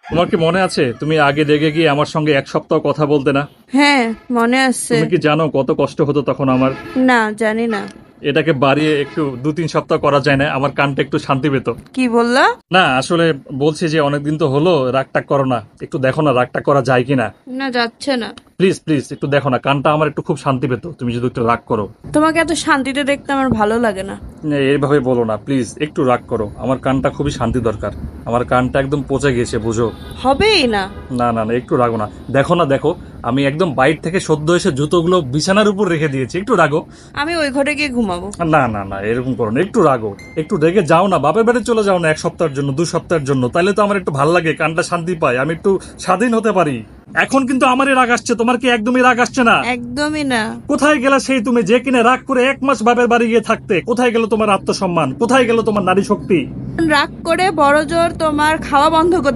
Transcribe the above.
তোমার কি মনে আছে তুমি আগে রেগে গিয়ে আমার সঙ্গে 1 সপ্তাহ কথা বলতে না? হ্যাঁ, মনে আছে। তুমি কি জানো কত কষ্ট হতো তখন আমার? না, জানি না। এটাকে বাড়িয়ে একটু 2-3 সপ্তাহ করা যায় না? আমার কানটা একটু শান্তি পেত। কি বললা? না আসলে বলছি যে অনেকদিন তো হলো, রাগটাগ করো না, একটু দেখো না রাগটাগ করা যায় কিনা। না, যাচ্ছে না। প্লিজ প্লিজ একটু দেখো না, কানটা আমার একটু খুব শান্তি পেত তুমি যদি একটু রাগ করো। তোমাকে এত শান্তিতে দেখতে আমার ভালো লাগে না। এইভাবে বলো না প্লিজ, একটু রাগ করো, আমার কানটা খুবই শান্তি দরকার। আমার কানটা একদম পচে গেছে বুঝো। হবেই না। না না না, একটু রাগো না। দেখো না, দেখো আমি একদম বাইরে থেকে সদ্য এসে জুতোগুলো বিছানার উপর রেখে দিয়েছি, একটু রাগো। আমি ওই ঘরে গিয়ে ঘুমাবো। না না না, এরকম করো না, একটু রাগো। একটু রেগে যাও না, বাপের বাড়ি চলে যাও না 1 সপ্তাহের জন্য, 2 সপ্তাহের জন্য, তাইলে তো আমার একটু ভালো লাগে, কানটা শান্তি পায়, আমি একটু স্বাধীন হতে পারি। এখন কিন্তু আমারই রাগ আসছে, তোমার কি একদমই রাগ আসছে না? একদমই না। কোথায় গেলা সেই তুমি যে কিনা রাগ করে 1 মাস বাপের বাড়ি গিয়ে থাকতে? কোথায় গেল তোমার আত্মসম্মান? কোথায় গেল তোমার নারী শক্তি? রাগ করে বড় জোর তোমার খাওয়া বন্ধ করতে